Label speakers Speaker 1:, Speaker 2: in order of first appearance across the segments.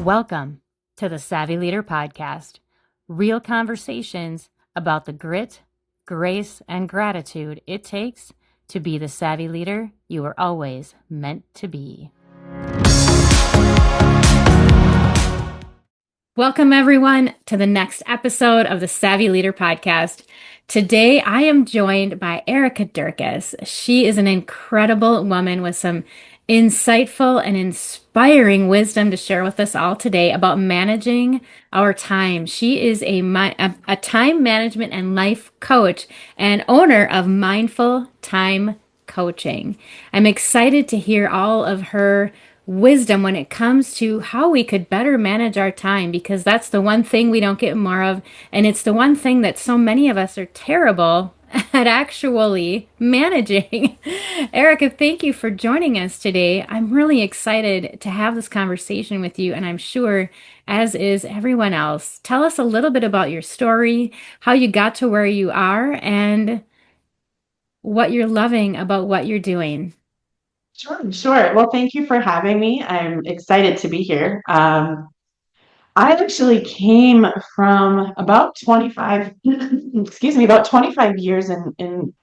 Speaker 1: Welcome to the Savvy Leader Podcast. Real conversations about the grit, grace, and gratitude it takes to be the savvy leader you were always meant to be. Welcome, everyone, to the next episode of the Savvy Leader Podcast. Today, I am joined by Erica Dirkes. She is an incredible woman with some insightful and inspiring wisdom to share with us all today about managing our time. She is a time management and life coach and owner of Mindful Time Coaching. I'm excited to hear all of her wisdom when it comes to how we could better manage our time, because that's the one thing we don't get more of, and it's the one thing that so many of us are terrible at actually managing. Erica, thank you for joining us today. I'm really excited to have this conversation with you, and I'm sure as is everyone else. Tell us a little bit about your story, how you got to where you are, and what you're loving about what you're doing.
Speaker 2: Sure. Well, thank you for having me. I'm excited to be here. I actually came from about 25, about 25 years in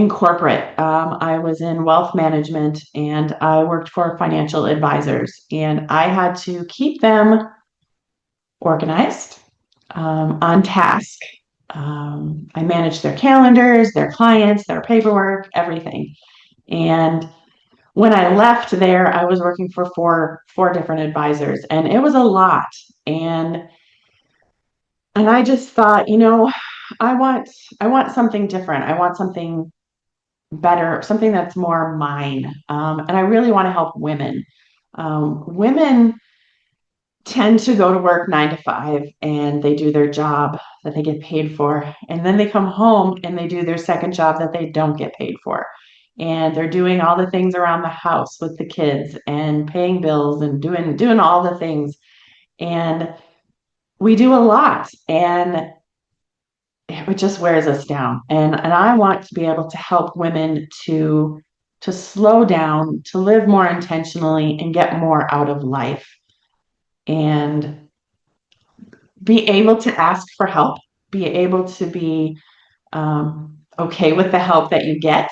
Speaker 2: corporate. I was in wealth management and I worked for financial advisors, and I had to keep them organized, on task. I managed their calendars, their clients, their paperwork, everything. And when I left there, I was working for four different advisors, and it was a lot. And I just thought, I want something different. I want something better, something that's more mine. And I really want to help women. Women tend to go to work 9 to 5 and they do their job that they get paid for. And then they come home and they do their second job that they don't get paid for. And they're doing all the things around the house with the kids and paying bills and doing all the things. And we do a lot, and it just wears us down. And I want to be able to help women to slow down, to live more intentionally and get more out of life, and be able to ask for help, be able to be okay with the help that you get,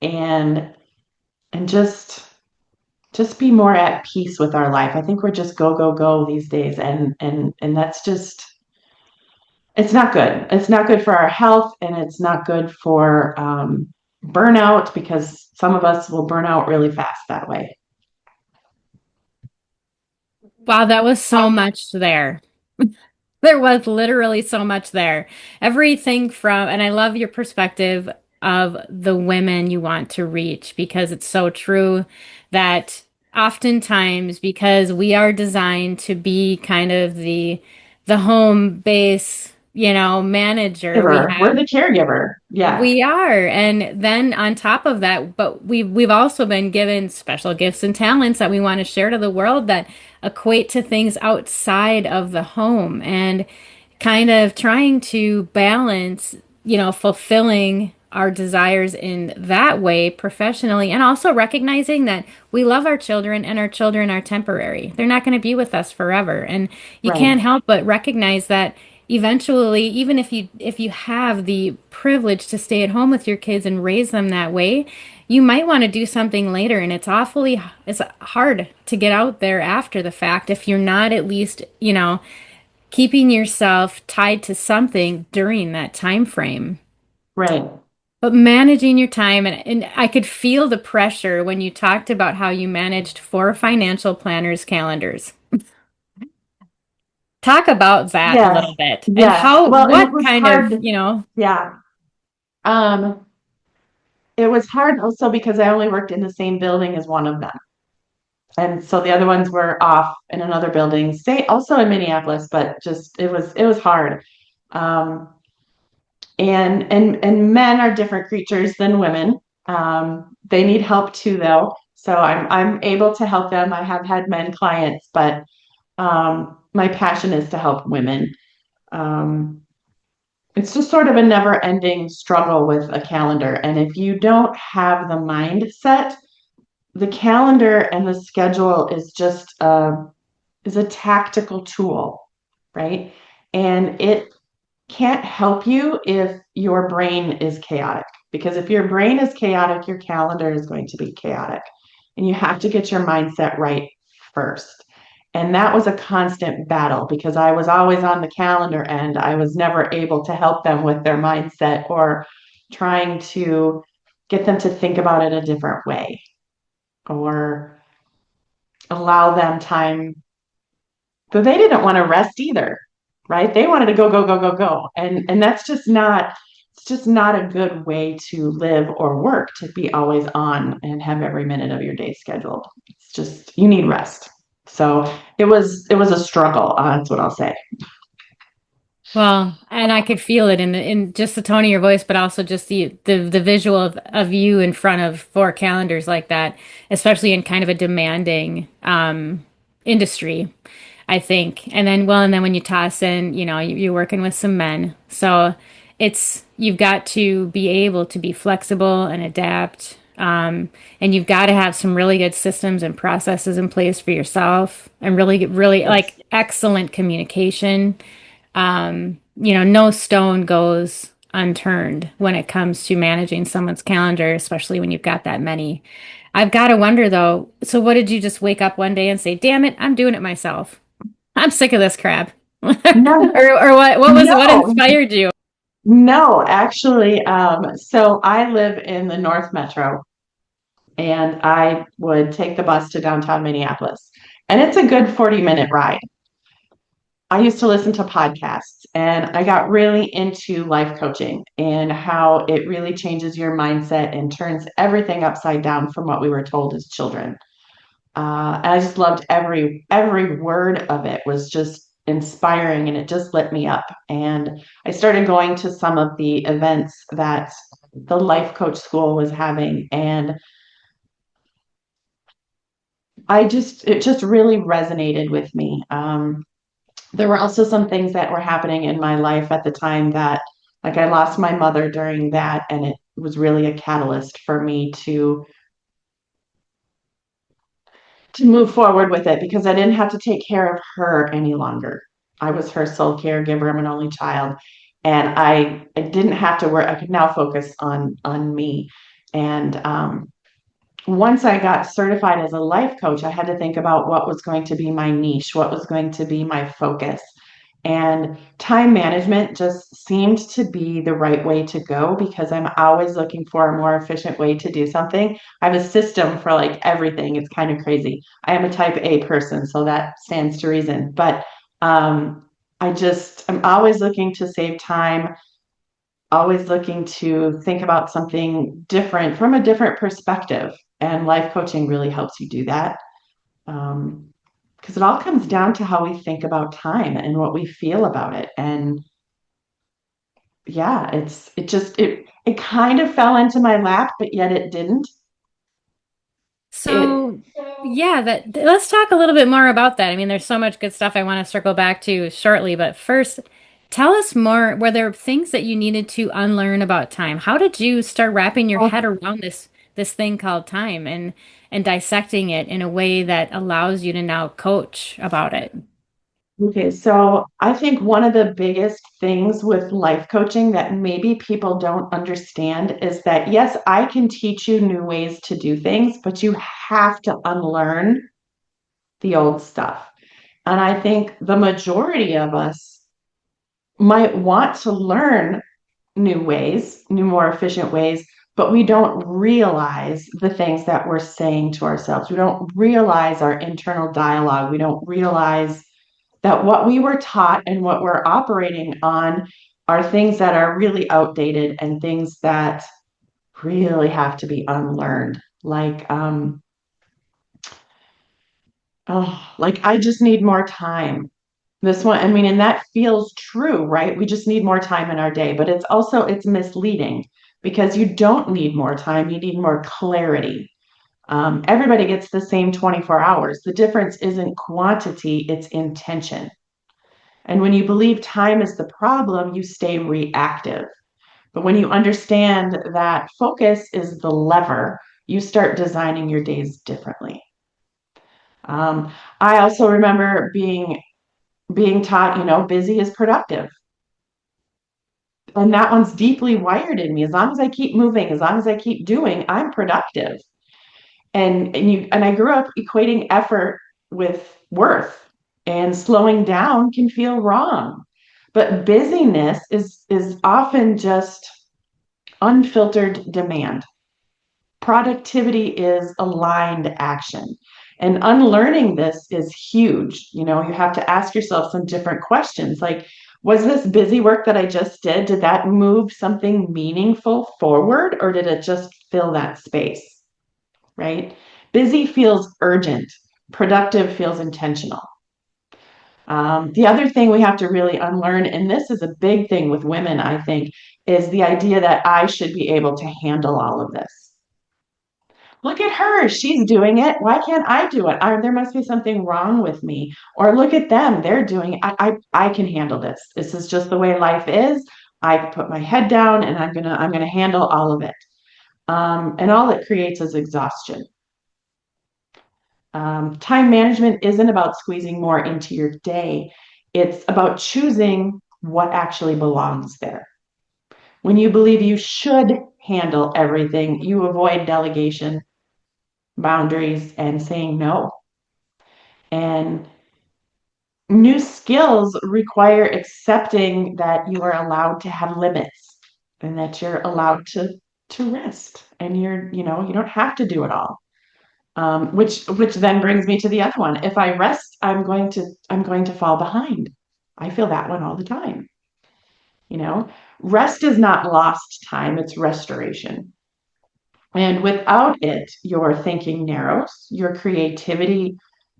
Speaker 2: and just be more at peace with our life. I think we're just go go go these days, and that's just, it's not good. It's not good for our health, and it's not good for burnout, because some of us will burn out really fast that way.
Speaker 1: Wow, that was so much there. There was literally so much there. Everything from, and I love your perspective of the women you want to reach, because it's so true that oftentimes, because we are designed to be kind of the home base, manager,
Speaker 2: We're the caregiver. Yeah.
Speaker 1: we are. And then on top of that, but we've also been given special gifts and talents that we want to share to the world that equate to things outside of the home, and kind of trying to balance, fulfilling our desires in that way professionally, and also recognizing that we love our children and our children are temporary. They're not going to be with us forever. And you
Speaker 2: Right.
Speaker 1: can't help but recognize that eventually, even if you have the privilege to stay at home with your kids and raise them that way, you might want to do something later, and it's hard to get out there after the fact if you're not at least, keeping yourself tied to something during that time frame.
Speaker 2: Right.
Speaker 1: But managing your time, and I could feel the pressure when you talked about how you managed four financial planners' calendars. Talk about that a
Speaker 2: Yes.
Speaker 1: little bit, and
Speaker 2: Yes. Well, and it
Speaker 1: what
Speaker 2: was
Speaker 1: kind of,
Speaker 2: hard. Yeah. Um, it was hard also because I only worked in the same building as one of them. And so the other ones were off in another building, stay also in Minneapolis, but just it was hard. Um, and men are different creatures than women. They need help too, though. So I'm able to help them. I have had men clients, but my passion is to help women. Um, it's just sort of a never-ending struggle with a calendar, and if you don't have the mindset, the calendar and the schedule is just is a tactical tool, right? And it can't help you if your brain is chaotic. Because if your brain is chaotic, your calendar is going to be chaotic. And you have to get your mindset right first. And that was a constant battle because I was always on the calendar and I was never able to help them with their mindset or trying to get them to think about it a different way or allow them time. But they didn't want to rest either, right? They wanted to go, go, go, go, go. And that's just not it's just not a good way to live or work to be always on and have every minute of your day scheduled. It's just you need rest. So it was a struggle, that's what I'll say.
Speaker 1: Well, and I could feel it in just the tone of your voice, but also just the visual of you in front of four calendars like that, especially in kind of a demanding industry, I think. And then when you toss in, you're working with some men, so you've got to be able to be flexible and adapt. And you've got to have some really good systems and processes in place for yourself, and really
Speaker 2: Yes.
Speaker 1: like excellent communication. No stone goes unturned when it comes to managing someone's calendar, especially when you've got that many. I've got to wonder though, so what did you just wake up one day and say, damn it, I'm doing it myself. I'm sick of this crap.
Speaker 2: No,
Speaker 1: Or what
Speaker 2: no,
Speaker 1: inspired you?
Speaker 2: no, actually, so I live in the North Metro and I would take the bus to downtown Minneapolis. And it's a good 40-minute ride. I used to listen to podcasts and I got really into life coaching and how it really changes your mindset and turns everything upside down from what we were told as children. And I just loved every word of it was just inspiring and it just lit me up. And I started going to some of the events that the life coach school was having and it just really resonated with me. There were also some things that were happening in my life at the time that, like, I lost my mother during that, and it was really a catalyst for me to move forward with it because I didn't have to take care of her any longer. I was her sole caregiver. I'm an only child, and I didn't have to work. I could now focus on me, and once I got certified as a life coach, I had to think about what was going to be my niche, what was going to be my focus. And time management just seemed to be the right way to go because I'm always looking for a more efficient way to do something. I have a system for like everything. It's kind of crazy. I am a type A person, so that stands to reason. But I'm always looking to save time, always looking to think about something different from a different perspective. And life coaching really helps you do that. Because it all comes down to how we think about time and what we feel about it. And yeah, it kind of fell into my lap, but yet it didn't. It
Speaker 1: So, yeah, let's talk a little bit more about that. I mean, there's so much good stuff I want to circle back to shortly, but first, tell us more. Were there things that you needed to unlearn about time? How did you start wrapping your head around this thing called time and dissecting it in a way that allows you to now coach about it?
Speaker 2: Okay, so I think one of the biggest things with life coaching that maybe people don't understand is that yes, I can teach you new ways to do things, but you have to unlearn the old stuff. And I think the majority of us might want to learn new ways, new, more efficient ways, but we don't realize the things that we're saying to ourselves. We don't realize our internal dialogue. We don't realize that what we were taught and what we're operating on are things that are really outdated and things that really have to be unlearned. Like I just need more time. This one, I mean, and that feels true, right? We just need more time in our day, but it's misleading because you don't need more time. You need more clarity. Everybody gets the same 24 hours. The difference isn't quantity, it's intention. And when you believe time is the problem, you stay reactive. But when you understand that focus is the lever, you start designing your days differently. Um, I also remember being taught, busy is productive. And that one's deeply wired in me. As long as I keep moving, as long as I keep doing, I'm productive. And I grew up equating effort with worth, and slowing down can feel wrong. But busyness is often just unfiltered demand. Productivity is aligned action. And unlearning this is huge. You have to ask yourself some different questions like, was this busy work that I just did that move something meaningful forward, or did it just fill that space? Right? Busy feels urgent, productive feels intentional. The other thing we have to really unlearn, and this is a big thing with women, I think, is the idea that I should be able to handle all of this. Look at her, she's doing it. Why can't I do it? There must be something wrong with me. Or look at them, they're doing it. I can handle this. This is just the way life is. I put my head down and I'm gonna handle all of it. And all it creates is exhaustion. Time management isn't about squeezing more into your day. It's about choosing what actually belongs there. When you believe you should handle everything, you avoid delegation, boundaries, and saying no. And new skills require accepting that you are allowed to have limits and that you're allowed to rest, and you don't have to do it all. Which then brings me to the other one. If I rest, I'm going to fall behind. I feel that one all the time. You know, rest is not lost time, it's restoration. And without it, your thinking narrows, your creativity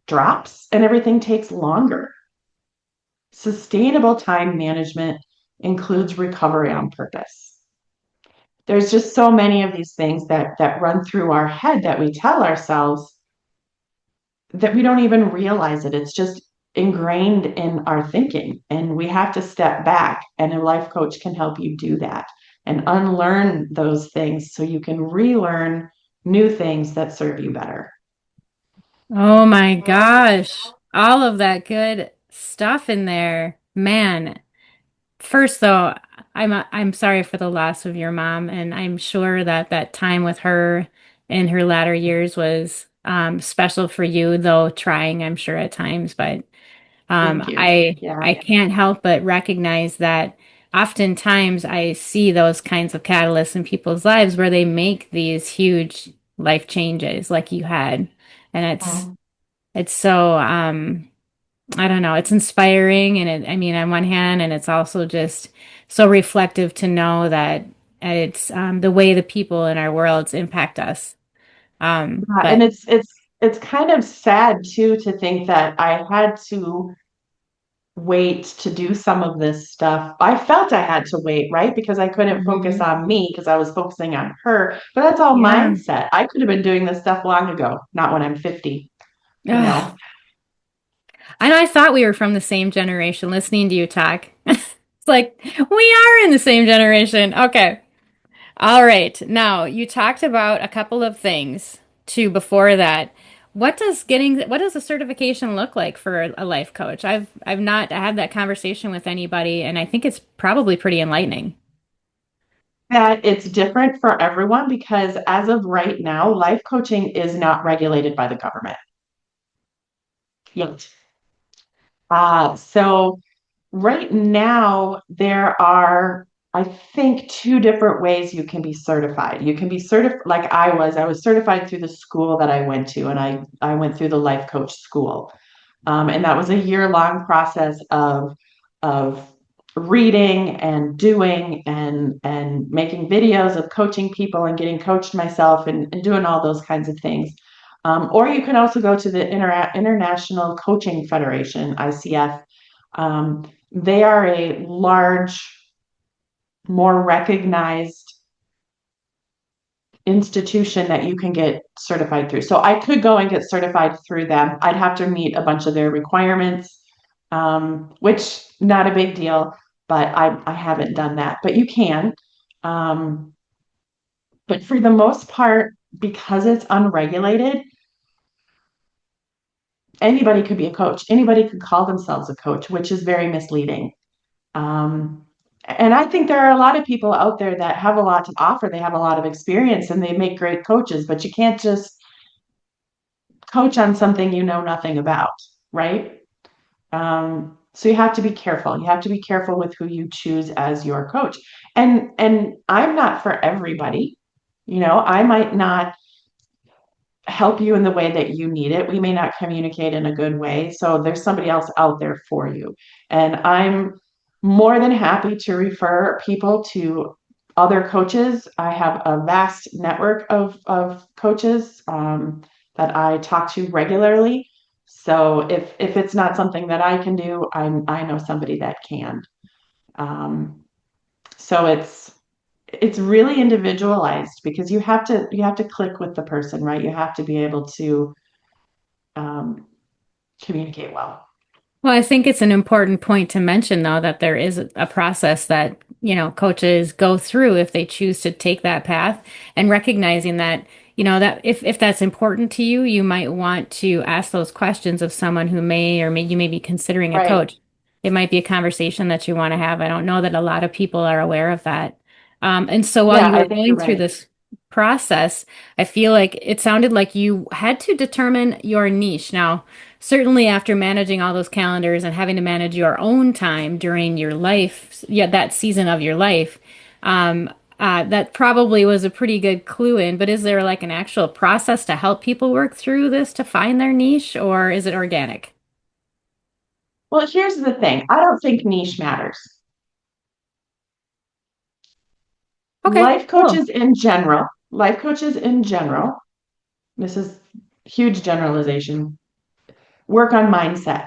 Speaker 2: drops, and everything takes longer. Sustainable time management includes recovery on purpose. There's just so many of these things that run through our head that we tell ourselves that we don't even realize it. It's just ingrained in our thinking. And we have to step back, and a life coach can help you do that and unlearn those things so you can relearn new things that serve you better.
Speaker 1: Oh my gosh. All of that good stuff in there. Man, first though, I'm sorry for the loss of your mom, and I'm sure that that time with her in her latter years was special for you, though trying, I'm sure at times, but
Speaker 2: Thank you.
Speaker 1: I
Speaker 2: Yeah.
Speaker 1: can't help but recognize that oftentimes I see those kinds of catalysts in people's lives where they make these huge life changes like you had. And
Speaker 2: Oh,
Speaker 1: it's so I don't know, it's inspiring, and I mean on one hand, and it's also just so reflective to know that it's the way the people in our worlds impact us.
Speaker 2: yeah. And
Speaker 1: But
Speaker 2: it's kind of sad too to think that I had to wait to do some of this stuff. I felt I had to wait, right? Because I couldn't focus
Speaker 1: Mhm.
Speaker 2: on me because I was focusing on her. But that's all
Speaker 1: Yeah.
Speaker 2: mindset. I could have been doing this stuff long ago, not when I'm 50, you
Speaker 1: Ugh.
Speaker 2: know?
Speaker 1: I know I thought we were from the same generation listening to you talk. It's like we are in the same generation. Okay. All right. Now, you talked about a couple of things too before that. What does a certification look like for a life coach? I've not had that conversation with anybody, and I think it's probably pretty enlightening.
Speaker 2: That it's different for everyone because as of right now, life coaching is not regulated by the government yet. So right now, there are, I think, two different ways you can be certified. You can be certified, like I was certified through the school that I went to, and I went through the life coach school. And that was a year-long process of reading and doing and making videos of coaching people and getting coached myself and doing all those kinds of things. Or you can also go to the International Coaching Federation, ICF. They are a large, more recognized institution that you can get certified through. So I could go and get certified through them. I'd have to meet a bunch of their requirements, which not a big deal, but I haven't done that. But you can. Um, but for the most part, because it's unregulated, anybody could be a coach. Anybody could call themselves a coach, which is very misleading. Um, and I think there are a lot of people out there that have a lot to offer. They have a lot of experience and they make great coaches, but you can't just coach on something you know nothing about, right? So you have to be careful. You have to be careful with who you choose as your coach. And I'm not for everybody. I might not help you in the way that you need it. We may not communicate in a good way. So there's somebody else out there for you. And I'm more than happy to refer people to other coaches. I have a vast network of coaches that I talk to regularly. So if it's not something that I can do, I know somebody that can. Um, so it's really individualized because you have to click with the person, right? You have to be able to um, communicate well.
Speaker 1: Well, I think it's an important point to mention, though, that there is a process that, coaches go through if they choose to take that path, and recognizing that, that if that's important to you, you might want to ask those questions of someone who you may be considering a
Speaker 2: Right.
Speaker 1: coach. It might be a conversation that you want to have. I don't know that a lot of people are aware of that. And so while
Speaker 2: Yeah,
Speaker 1: you
Speaker 2: I
Speaker 1: were
Speaker 2: think you're
Speaker 1: going through
Speaker 2: right.
Speaker 1: this process, I feel like it sounded like you had to determine your niche. Now, certainly after managing all those calendars and having to manage your own time during your life, yeah, that season of your life, that probably was a pretty good clue in. But is there like an actual process to help people work through this to find their niche, or is it organic?
Speaker 2: Well, here's the thing. I don't think niche matters.
Speaker 1: Okay, cool.
Speaker 2: Life coaches in general, this is huge generalization, work on mindset.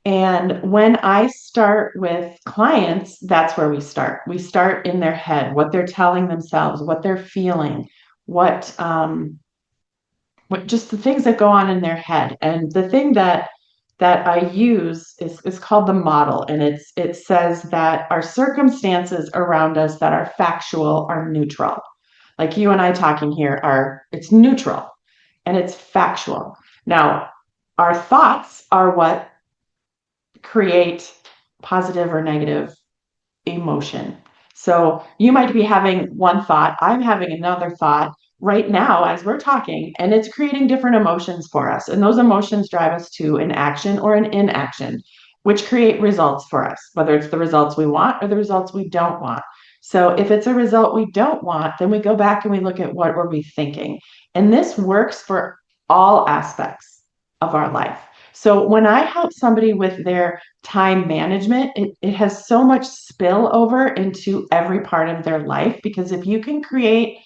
Speaker 2: And when I start with clients, that's where we start. We start in their head, what they're telling themselves, what they're feeling, what just the things that go on in their head. And the thing that I use is called the model. And it says that our circumstances around us that are factual are neutral. Like you and I talking here it's neutral and it's factual. Now, our thoughts are what create positive or negative emotion. So you might be having one thought, I'm having another thought right now as we're talking, and it's creating different emotions for us. And those emotions drive us to an action or an inaction, which create results for us, whether it's the results we want or the results we don't want. So if it's a result we don't want, then we go back and we look at what were we thinking. And this works for all aspects of our life. So when I help somebody with their time management, it has so much spill over into every part of their life because if you can create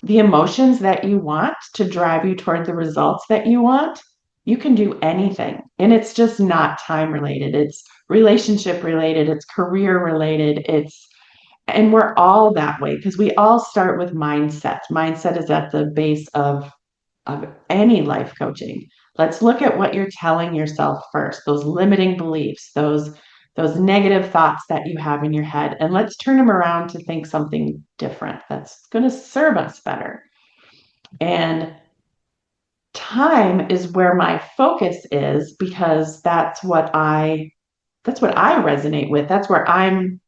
Speaker 2: the emotions that you want to drive you toward the results that you want, you can do anything. And it's just not time related. It's relationship related, it's career related, and we're all that way because we all start with mindset. Mindset is at the base of any life coaching. Let's look at what you're telling yourself first, those limiting beliefs, those negative thoughts that you have in your head, and let's turn them around to think something different that's going to serve us better. And time is where my focus is because that's what I resonate with. That's where I'm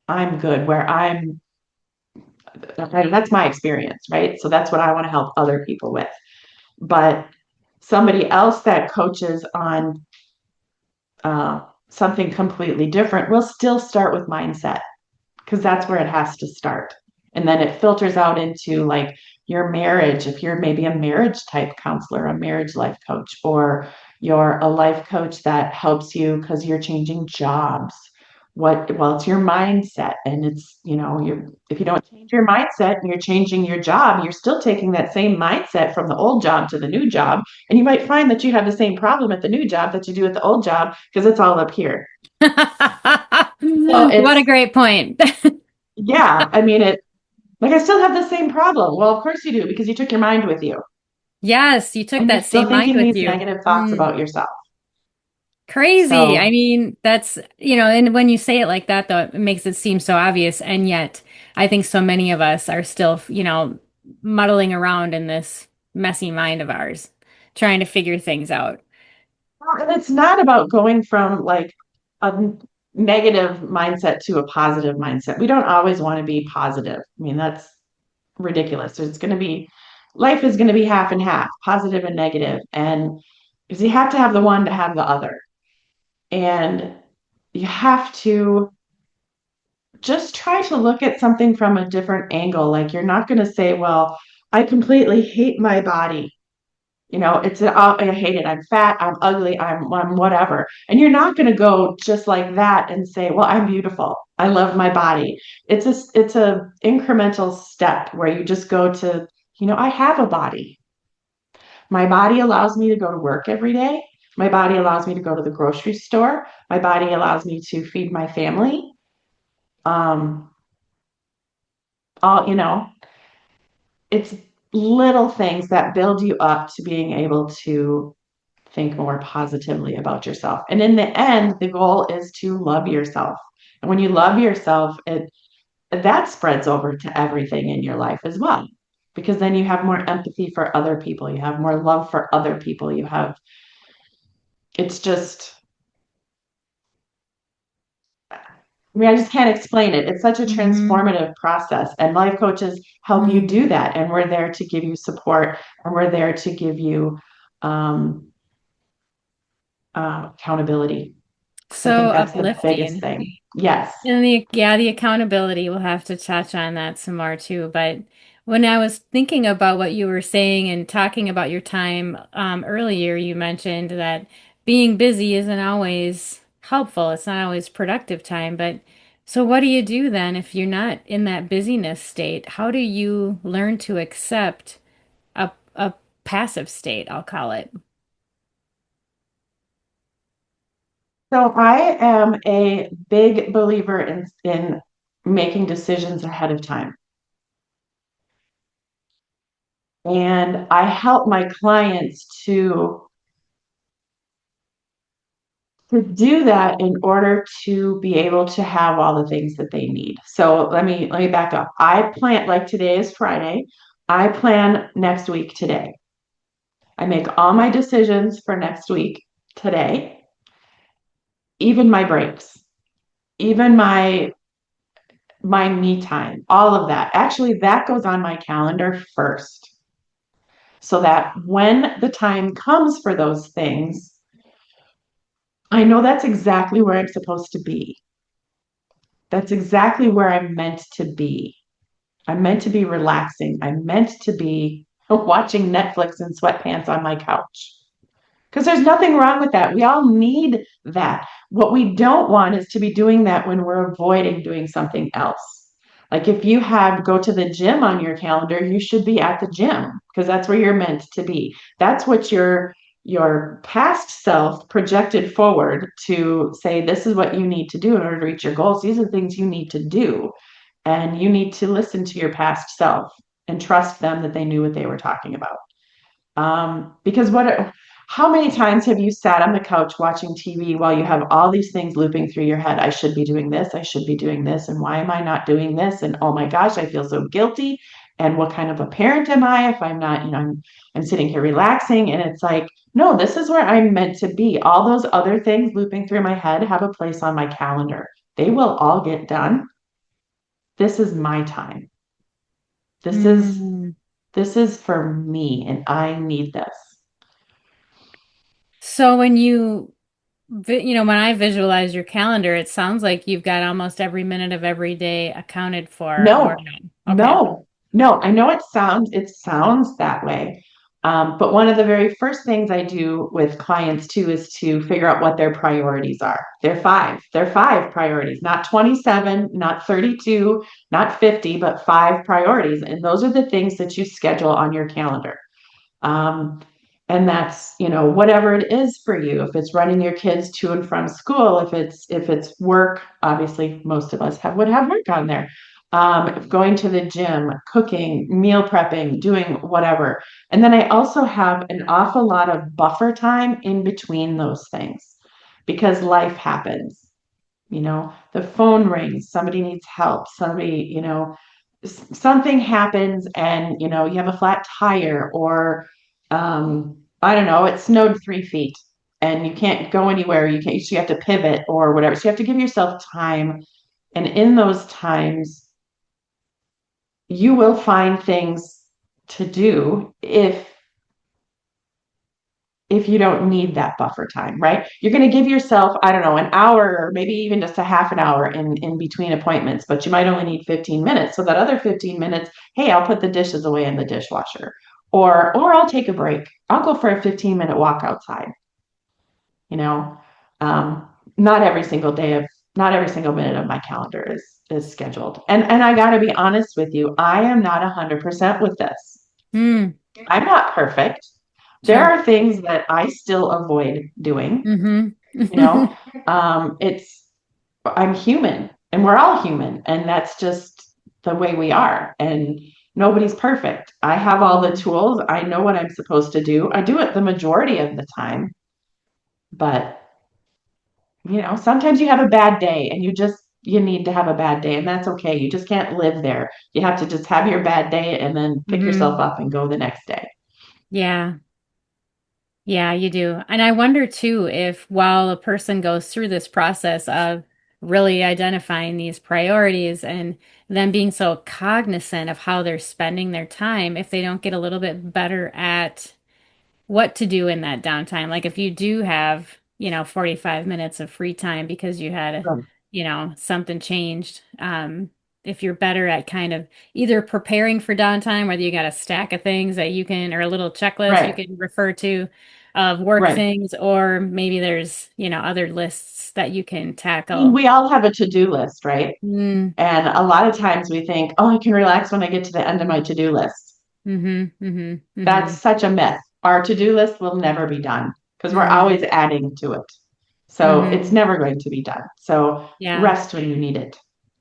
Speaker 2: good, where that's my experience, right? So that's what I want to help other people with. But somebody else that coaches on something completely different will still start with mindset because that's where it has to start. And then it filters out into like your marriage, if you're maybe a marriage type counselor, a marriage life coach, or you're a life coach that helps you because you're changing jobs. Well, it's your mindset. And if you don't change your mindset and you're changing your job, you're still taking that same mindset from the old job to the new job. And you might find that you have the same problem at the new job that you do at the old job because it's all up here. So
Speaker 1: What a great point.
Speaker 2: yeah, I mean, like I still have the same problem. Well, of course you do because you took your mind with you
Speaker 1: Yes, you took
Speaker 2: and you're
Speaker 1: that
Speaker 2: still
Speaker 1: same mind
Speaker 2: thinking
Speaker 1: with
Speaker 2: these
Speaker 1: you.
Speaker 2: negative thoughts
Speaker 1: Mm.
Speaker 2: about yourself.
Speaker 1: Crazy. I
Speaker 2: So,
Speaker 1: mean, and when you say it like that, though, it makes it seem so obvious. And yet, I think so many of us are still, muddling around in this messy mind of ours. trying to figure things out.
Speaker 2: And it's not about going from like a negative mindset to a positive mindset. We don't always want to be positive. I mean, that's ridiculous. It's going to be, life is going to be half and half, positive and negative. And because you have to have the one to have the other. And you have to just try to look at something from a different angle. Like you're not going to say, well, I completely hate my body. I hate it. I'm fat. I'm ugly. I'm whatever. And you're not going to go just like that and say, well, I'm beautiful. I love my body. It's a incremental step where you just go to, I have a body. My body allows me to go to work every day. My body allows me to go to the grocery store. My body allows me to feed my family. Um, all, it's little things that build you up to being able to think more positively about yourself. And in the end, the goal is to love yourself. And when you love yourself, that spreads over to everything in your life as well. Because then you have more empathy for other people, you have more love for other people, it's just, I mean, I just can't explain it. It's such a
Speaker 1: Hmm.
Speaker 2: transformative process, and life coaches help you do
Speaker 1: Mm.
Speaker 2: that. And we're there to give you support, and we're there to give you um, accountability. Because I
Speaker 1: So
Speaker 2: think that's the biggest
Speaker 1: uplifting.
Speaker 2: thing. Yes.
Speaker 1: And the accountability, we'll have to touch on that some more too. But when I was thinking about what you were saying and talking about your time earlier, you mentioned that being busy isn't always helpful. It's not always productive time. But so what do you do then if you're not in that busyness state? How do you learn to accept a passive state, I'll call it?
Speaker 2: So I am a big believer in making decisions ahead of time. And I help my clients to do that in order to be able to have all the things that they need. So let me back up. I plan, like today is Friday. I plan next week today. I make all my decisions for next week today, even my breaks, even my me time, all of that. Actually, that goes on my calendar first. So that when the time comes for those things, I know that's exactly where I'm supposed to be. That's exactly where I'm meant to be. I'm meant to be relaxing. I'm meant to be watching Netflix in sweatpants on my couch. Because there's nothing wrong with that. We all need that. What we don't want is to be doing that when we're avoiding doing something else. Like if you have go to the gym on your calendar, you should be at the gym because that's where you're meant to be. That's what your past self projected forward to say this is what you need to do in order to reach your goals. These are the things you need to do. And you need to listen to your past self and trust them that they knew what they were talking about. Because how many times have you sat on the couch watching TV while you have all these things looping through your head? I should be doing this. I should be doing this. And why am I not doing this? And oh my gosh, I feel so guilty. And what kind of a parent am I if I'm not, I'm sitting here relaxing. And it's like, no, this is where I'm meant to be. All those other things looping through my head have a place on my calendar. They will all get done. This is my time. This is
Speaker 1: Mm.
Speaker 2: this is for me and I need this.
Speaker 1: So when I visualize your calendar, it sounds like you've got almost every minute of every day accounted for, or
Speaker 2: No,
Speaker 1: no? Okay.
Speaker 2: no. I know it sounds that way. But one of the very first things I do with clients too is to figure out what their priorities are. They're five priorities, not 27, not 32, not 50, but five priorities. And those are the things that you schedule on your calendar. Um, and that's, whatever it is for you. If it's running your kids to and from school, if it's work, obviously most of us would have work on there. Going to the gym, cooking, meal prepping, doing whatever. And then I also have an awful lot of buffer time in between those things because life happens. The phone rings, somebody needs help, something happens and you have a flat tire or I don't know, it snowed 3 feet and you can't go anywhere. So you have to pivot or whatever. So you have to give yourself time. And in those times, you will find things to do if you don't need that buffer time, right? You're going to give yourself, I don't know, an hour or maybe even just a half an hour in between appointments, but you might only need 15 minutes. So that other 15 minutes, hey, I'll put the dishes away in the dishwasher or I'll take a break. I'll go for a 15-minute walk outside, you know. Um, not every single day of not every single minute of my calendar is scheduled. And I got to be honest with you, I am not 100% with this.
Speaker 1: Mm,
Speaker 2: I'm not perfect. There
Speaker 1: sure.
Speaker 2: are things that I still avoid doing,
Speaker 1: Mm-hmm.
Speaker 2: you know. It's I'm human and we're all human and that's just the way we are and nobody's perfect. I have all the tools. I know what I'm supposed to do. I do it the majority of the time, but sometimes you have a bad day and you need to have a bad day and that's okay. You just can't live there. You have to just have your bad day and then pick
Speaker 1: Mm-hmm.
Speaker 2: yourself up and go the next day.
Speaker 1: Yeah. Yeah, you do. And I wonder too if while a person goes through this process of really identifying these priorities and then being so cognizant of how they're spending their time, if they don't get a little bit better at what to do in that downtime. Like if you do have, 45 minutes of free time because you had,
Speaker 2: Right.
Speaker 1: something changed. If you're better at kind of either preparing for downtime, whether you got a stack of things that you can, or a little checklist you
Speaker 2: Right.
Speaker 1: can refer to of work
Speaker 2: Right.
Speaker 1: things, or maybe there's, other lists that you can
Speaker 2: I mean,
Speaker 1: tackle.
Speaker 2: we all have a to-do list, right?
Speaker 1: Mm,
Speaker 2: And a lot of times we think, oh, I can relax when I get to the end of my to-do list.
Speaker 1: mm-hmm, mm-hmm,
Speaker 2: That's
Speaker 1: mm-hmm,
Speaker 2: such a myth. Our to-do list will never be done because we're
Speaker 1: mm-hmm,
Speaker 2: always adding to it. So it's
Speaker 1: mm-hmm.
Speaker 2: never going to be done. So
Speaker 1: Yeah.
Speaker 2: rest when you need it.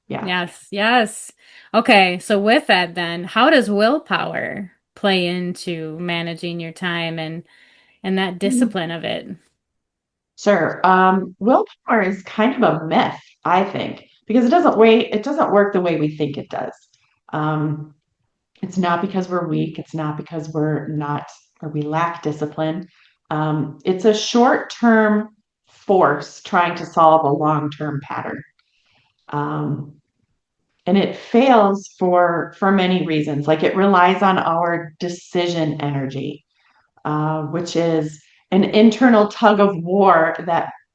Speaker 2: Yeah.
Speaker 1: Yes, yes. Okay, so with that then, how does willpower play into managing your time and that discipline of it?
Speaker 2: Sure. Willpower is kind of a myth, I think, because it doesn't work the way we think it does. Um, it's not because we're weak. It's not because we're not or we lack discipline. It's a short-term force trying to solve a long-term pattern. Um, and it fails for many reasons. Like it relies on our decision energy, which is an internal tug of war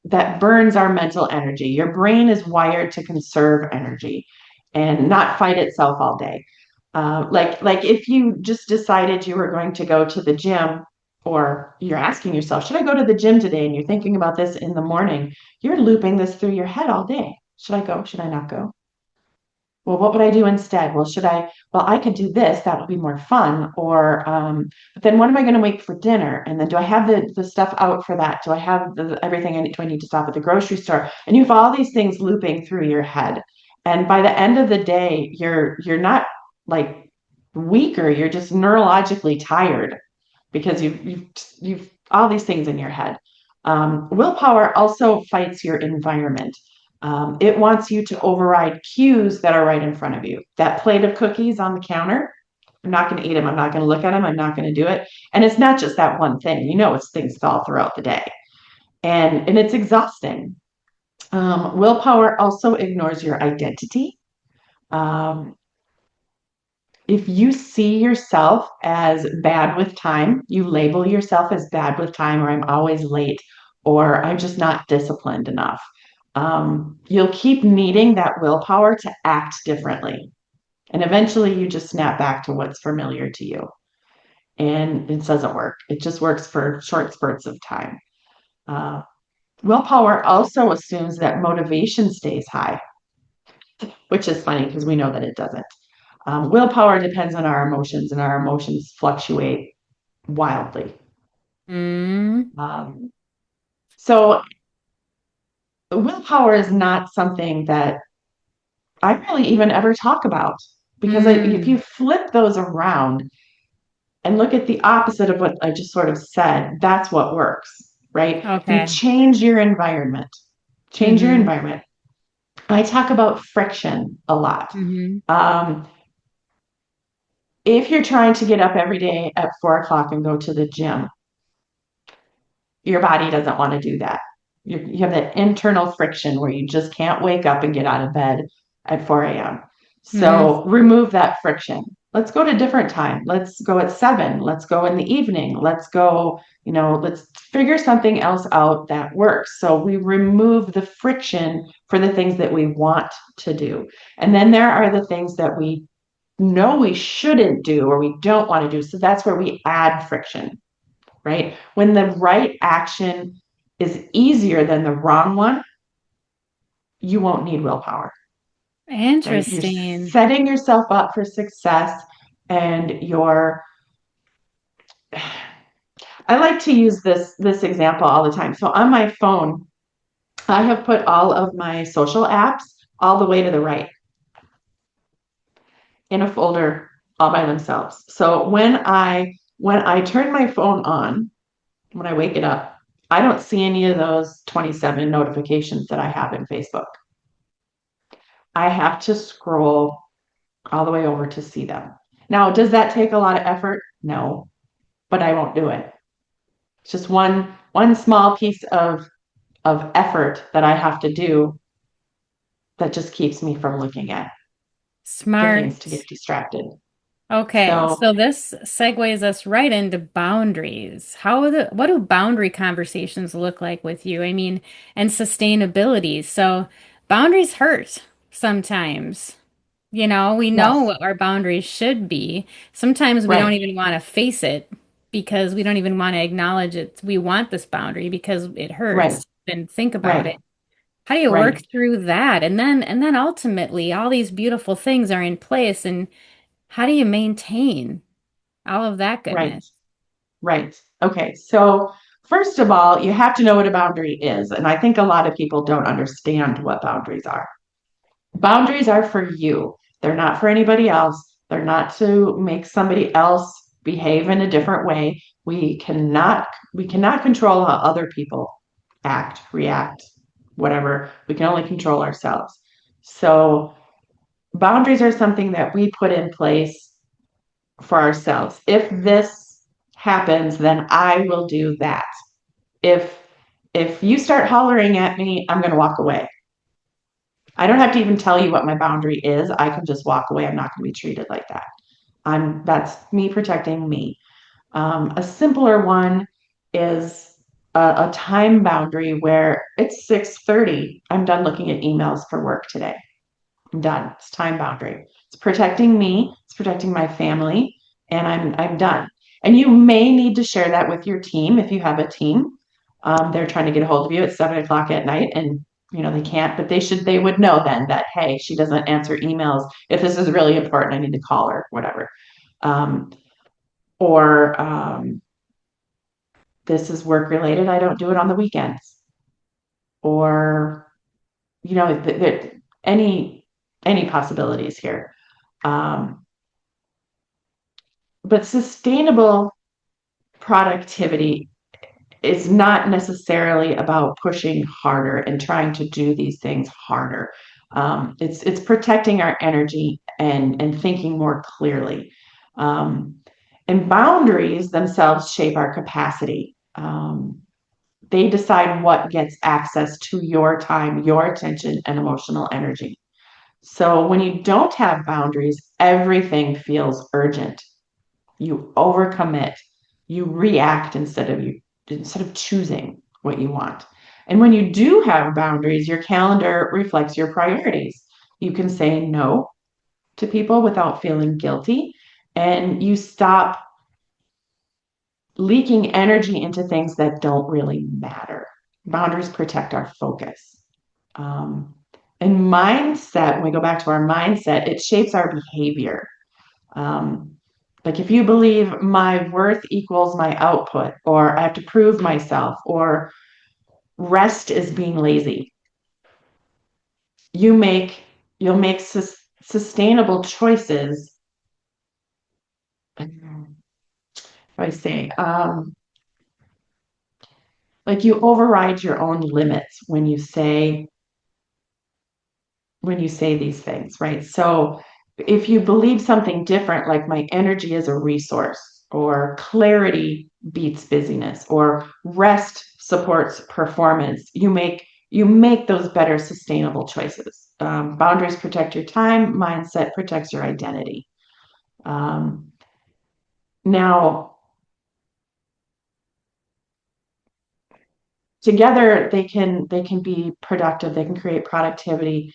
Speaker 2: that burns our mental energy. Your brain is wired to conserve energy and not fight itself all day. Like if you just decided you were going to go to the gym, or you're asking yourself, should I go to the gym today? And you're thinking about this in the morning, you're looping this through your head all day. Should I go? Should I not go? Well, what would I do instead? Well, I could do this. That would be more fun. But then what am I going to make for dinner? And then do I have the stuff out for that? Do I have everything I need? Do I need to stop at the grocery store? And you have all these things looping through your head. And by the end of the day, you're not like weaker. You're just neurologically tired because you've all these things in your head. Willpower also fights your environment. It wants you to override cues that are right in front of you. That plate of cookies on the counter, I'm not going to eat them. I'm not going to look at them. I'm not going to do it. And it's not just that one thing. It's things all throughout the day, and it's exhausting. Willpower also ignores your identity. Um, if you see yourself as bad with time, you label yourself as bad with time, or I'm always late, or I'm just not disciplined enough. You'll keep needing that willpower to act differently. And eventually you just snap back to what's familiar to you. And it doesn't work. It just works for short spurts of time. Uh, Willpower also assumes that motivation stays high, which is funny because we know that it doesn't. Willpower depends on our emotions, and our emotions fluctuate wildly.
Speaker 1: Mm,
Speaker 2: Um, so, willpower is not something that I really even ever talk about because if you
Speaker 1: mm,
Speaker 2: flip those around and look at the opposite of what I just sort of said, that's what works, right? You
Speaker 1: okay.
Speaker 2: change your environment. Change your
Speaker 1: Mm-hmm,
Speaker 2: environment. I talk about friction a lot.
Speaker 1: mm-hmm,
Speaker 2: Um, if you're trying to get up every day at 4 o'clock and go to the gym, your body doesn't want to do that. You have that internal friction where you just can't wake up and get out of bed at 4 a.m.
Speaker 1: Hmm.
Speaker 2: So remove that friction. Let's go to a different time. Let's go at 7. Let's go in the evening. Let's go, let's figure something else out that works. So we remove the friction for the things that we want to do. And then there are the things that we know we shouldn't do or we don't want to do. So that's where we add friction, right? When the right action is easier than the wrong one, you won't need willpower, right? You're
Speaker 1: Interesting.
Speaker 2: setting yourself up for success and you're I like to use this example all the time. So on my phone, I have put all of my social apps all the way to the right in a folder all by themselves. So when I turn my phone on, when I wake it up, I don't see any of those 27 notifications that I have in Facebook. I have to scroll all the way over to see them. Now, does that take a lot of effort? No, but I won't do it. It's just one small piece of effort that I have to do that just keeps me from looking at the things to
Speaker 1: Smart.
Speaker 2: get distracted.
Speaker 1: Okay,
Speaker 2: So,
Speaker 1: so this segues us right into boundaries. What do boundary conversations look like with you? I mean, and sustainability. So boundaries hurt sometimes. We know
Speaker 2: yes,
Speaker 1: what our boundaries should be. Sometimes we don't
Speaker 2: right,
Speaker 1: even want to face it because we don't even want to acknowledge it. We want this boundary because it
Speaker 2: right,
Speaker 1: hurts. Then think about it.
Speaker 2: right,
Speaker 1: How do you work
Speaker 2: right,
Speaker 1: through that? And then ultimately all these beautiful things are in place and how do you maintain all of that
Speaker 2: right,
Speaker 1: goodness?
Speaker 2: right. Okay, so first of all, you have to know what a boundary is. And I think a lot of people don't understand what boundaries are. Boundaries are for you. They're not for anybody else. They're not to make somebody else behave in a different way. We cannot control how other people act, react, whatever. We can only control ourselves. So boundaries are something that we put in place for ourselves. If this happens, then I will do that. If if you start hollering at me, I'm going to walk away. I don't have to even tell you what my boundary is. I can just walk away. I'm not going to be treated like that. That's me protecting me. A simpler one is a time boundary where it's 6:30. I'm done looking at emails for work today. I'm done. It's time boundary. It's protecting me. It's protecting my family, and I'm done. And you may need to share that with your team if you have a team. They're trying to get a hold of you at 7 o'clock at night, and they can't. But they would know then that, hey, she doesn't answer emails. If this is really important, I need to call her. Whatever. Um, or this is work related. I don't do it on the weekends. Or any possibilities here. Um, but sustainable productivity is not necessarily about pushing harder and trying to do these things harder. It's protecting our energy and thinking more clearly. Um, and boundaries themselves shape our capacity. They decide what gets access to your time, your attention, and emotional energy. So when you don't have boundaries, everything feels urgent. You overcommit. You react instead of choosing what you want. And when you do have boundaries, your calendar reflects your priorities. You can say no to people without feeling guilty, and you stop leaking energy into things that don't really matter. Boundaries protect our focus. Um, and mindset, when we go back to our mindset, it shapes our behavior. Um, like if you believe my worth equals my output, or I have to prove myself, or rest is being lazy, you make you'll make sustainable choices. I say, like you override your own limits when you say these things, right? So if you believe something different, like my energy is a resource, or clarity beats busyness, or rest supports performance, you make those better sustainable choices. Boundaries protect your time, mindset protects your identity. Um, Now, together they can be productive. They can create productivity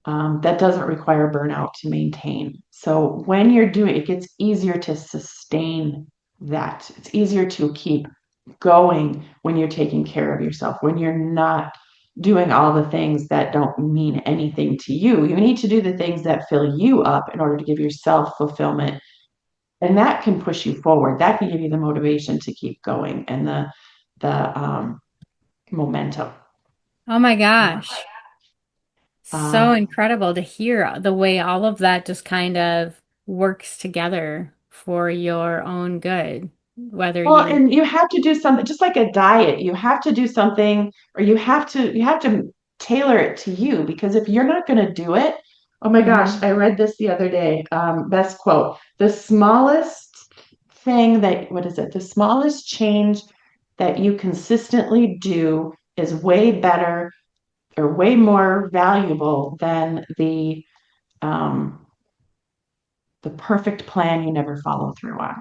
Speaker 2: that doesn't require burnout to maintain. So when you're doing it, gets easier to sustain that. It's easier to keep going when you're taking care of yourself, when you're not doing all the things that don't mean anything to you. You need to do the things that fill you up in order to give yourself fulfillment. And that can push you forward. That can give you the motivation to keep going and the momentum.
Speaker 1: Oh my gosh. So
Speaker 2: Uh,
Speaker 1: incredible to hear the way all of that just kind of works together for your own good. Whether
Speaker 2: Well,
Speaker 1: you,
Speaker 2: and you have to do something just like a diet. You have to do something, or you have to tailor it to you, because if you're not going to do it, oh my gosh,
Speaker 1: Mhm.
Speaker 2: I read this the other day. Best quote: the smallest thing that what is it? The smallest change that you consistently do is way better or way more valuable than um, the perfect plan you never follow through on.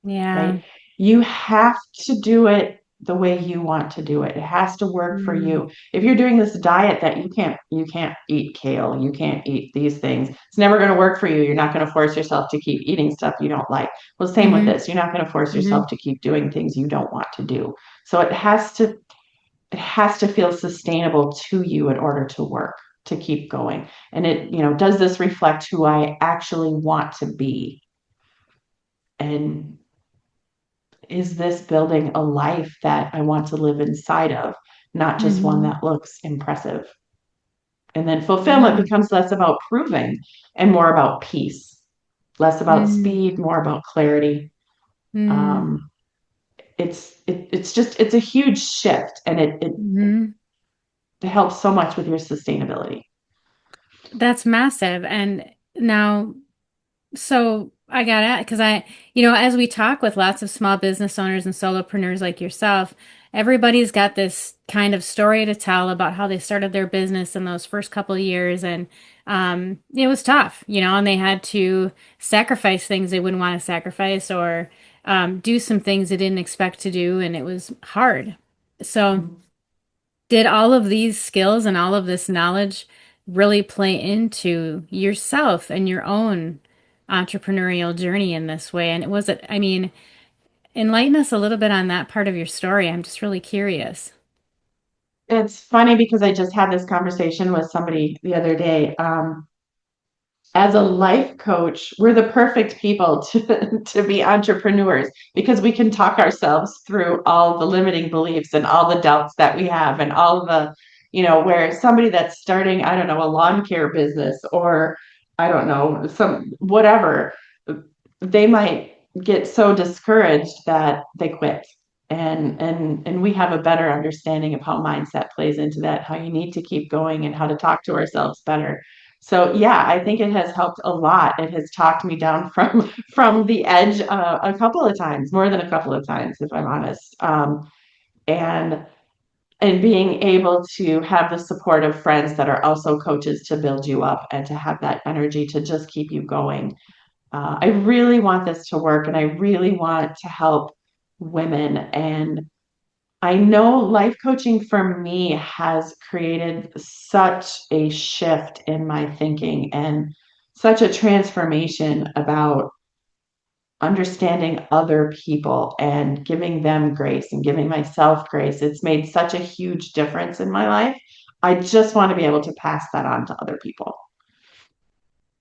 Speaker 1: Yeah.
Speaker 2: Right? You have to do it the way you want to do it. It has to work for
Speaker 1: Mm.
Speaker 2: you. If you're doing this diet that you can't eat kale, you can't eat these things. It's never going to work for you. You're not going to force yourself to keep eating stuff you don't like. Well, same with
Speaker 1: Hmm.
Speaker 2: this. You're not going to force
Speaker 1: Hmm.
Speaker 2: yourself to keep doing things you don't want to do. So it has to feel sustainable to you in order to work, to keep going. And does this reflect who I actually want to be? And is this building a life that I want to live inside of, not just one
Speaker 1: Hmm.
Speaker 2: that looks impressive? And then fulfillment
Speaker 1: Yeah.
Speaker 2: becomes less about proving and more about peace, less about
Speaker 1: Mm.
Speaker 2: speed, more about clarity.
Speaker 1: Mm.
Speaker 2: Um, it's a huge shift, and
Speaker 1: Hmm.
Speaker 2: it helps so much with your sustainability.
Speaker 1: That's massive. And now, so I got at because as we talk with lots of small business owners and solopreneurs like yourself, everybody's got this kind of story to tell about how they started their business in those first couple of years. And it was tough, and they had to sacrifice things they wouldn't want to sacrifice or do some things they didn't expect to do. And it was hard. So, did all of these skills and all of this knowledge really play into yourself and your own entrepreneurial journey in this way? And was it, I mean, enlighten us a little bit on that part of your story. I'm just really curious.
Speaker 2: It's funny because I just had this conversation with somebody the other day. As a life coach, we're the perfect people to be entrepreneurs, because we can talk ourselves through all the limiting beliefs and all the doubts that we have and all where somebody that's starting, I don't know, a lawn care business, or I don't know, some whatever, they might get so discouraged that they quit. And we have a better understanding of how mindset plays into that, how you need to keep going and how to talk to ourselves better. So yeah, I think it has helped a lot. It has talked me down from the edge a couple of times, more than a couple of times, if I'm honest. And being able to have the support of friends that are also coaches to build you up and to have that energy to just keep you going. I really want this to work, and I really want to help women. And I know life coaching for me has created such a shift in my thinking and such a transformation about understanding other people and giving them grace and giving myself grace. It's made such a huge difference in my life. I just want to be able to pass that on to other people,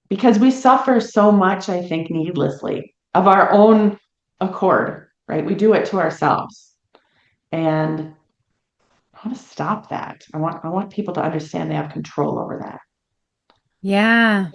Speaker 2: because we suffer so much, I think, needlessly of our own accord, right? We do it to ourselves. And I want to stop that. I want people to understand they have control over that.
Speaker 1: Yeah.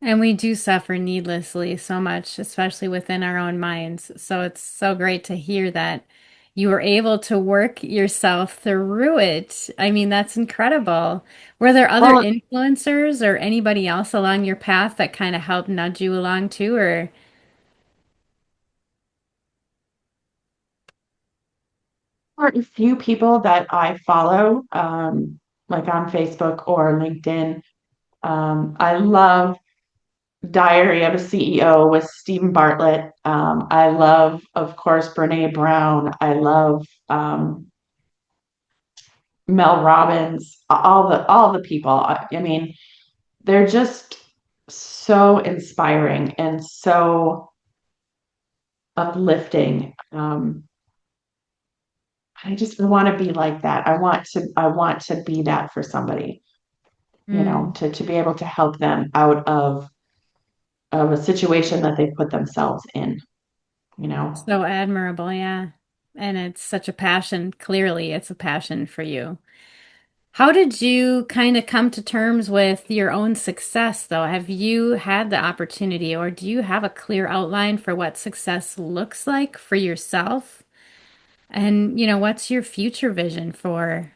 Speaker 1: And we do suffer needlessly so much, especially within our own minds. So it's so great to hear that you were able to work yourself through it. I mean, that's incredible. Were there other
Speaker 2: Well,
Speaker 1: influencers or anybody else along your path that kind of helped nudge you along too, or
Speaker 2: are a few people that I follow, like on Facebook or LinkedIn. I love Diary of a CEO with Stephen Bartlett. I love, of course, Brené Brown. I love Mel Robbins. All the people. I mean, they're just so inspiring and so uplifting. I just want to be like that. I want to be that for somebody,
Speaker 1: Mm.
Speaker 2: to be able to help them out of a situation that they put themselves in, you know.
Speaker 1: So admirable, yeah. And it's such a passion. Clearly, it's a passion for you. How did you kind of come to terms with your own success, though? Have you had the opportunity, or do you have a clear outline for what success looks like for yourself? And, what's your future vision for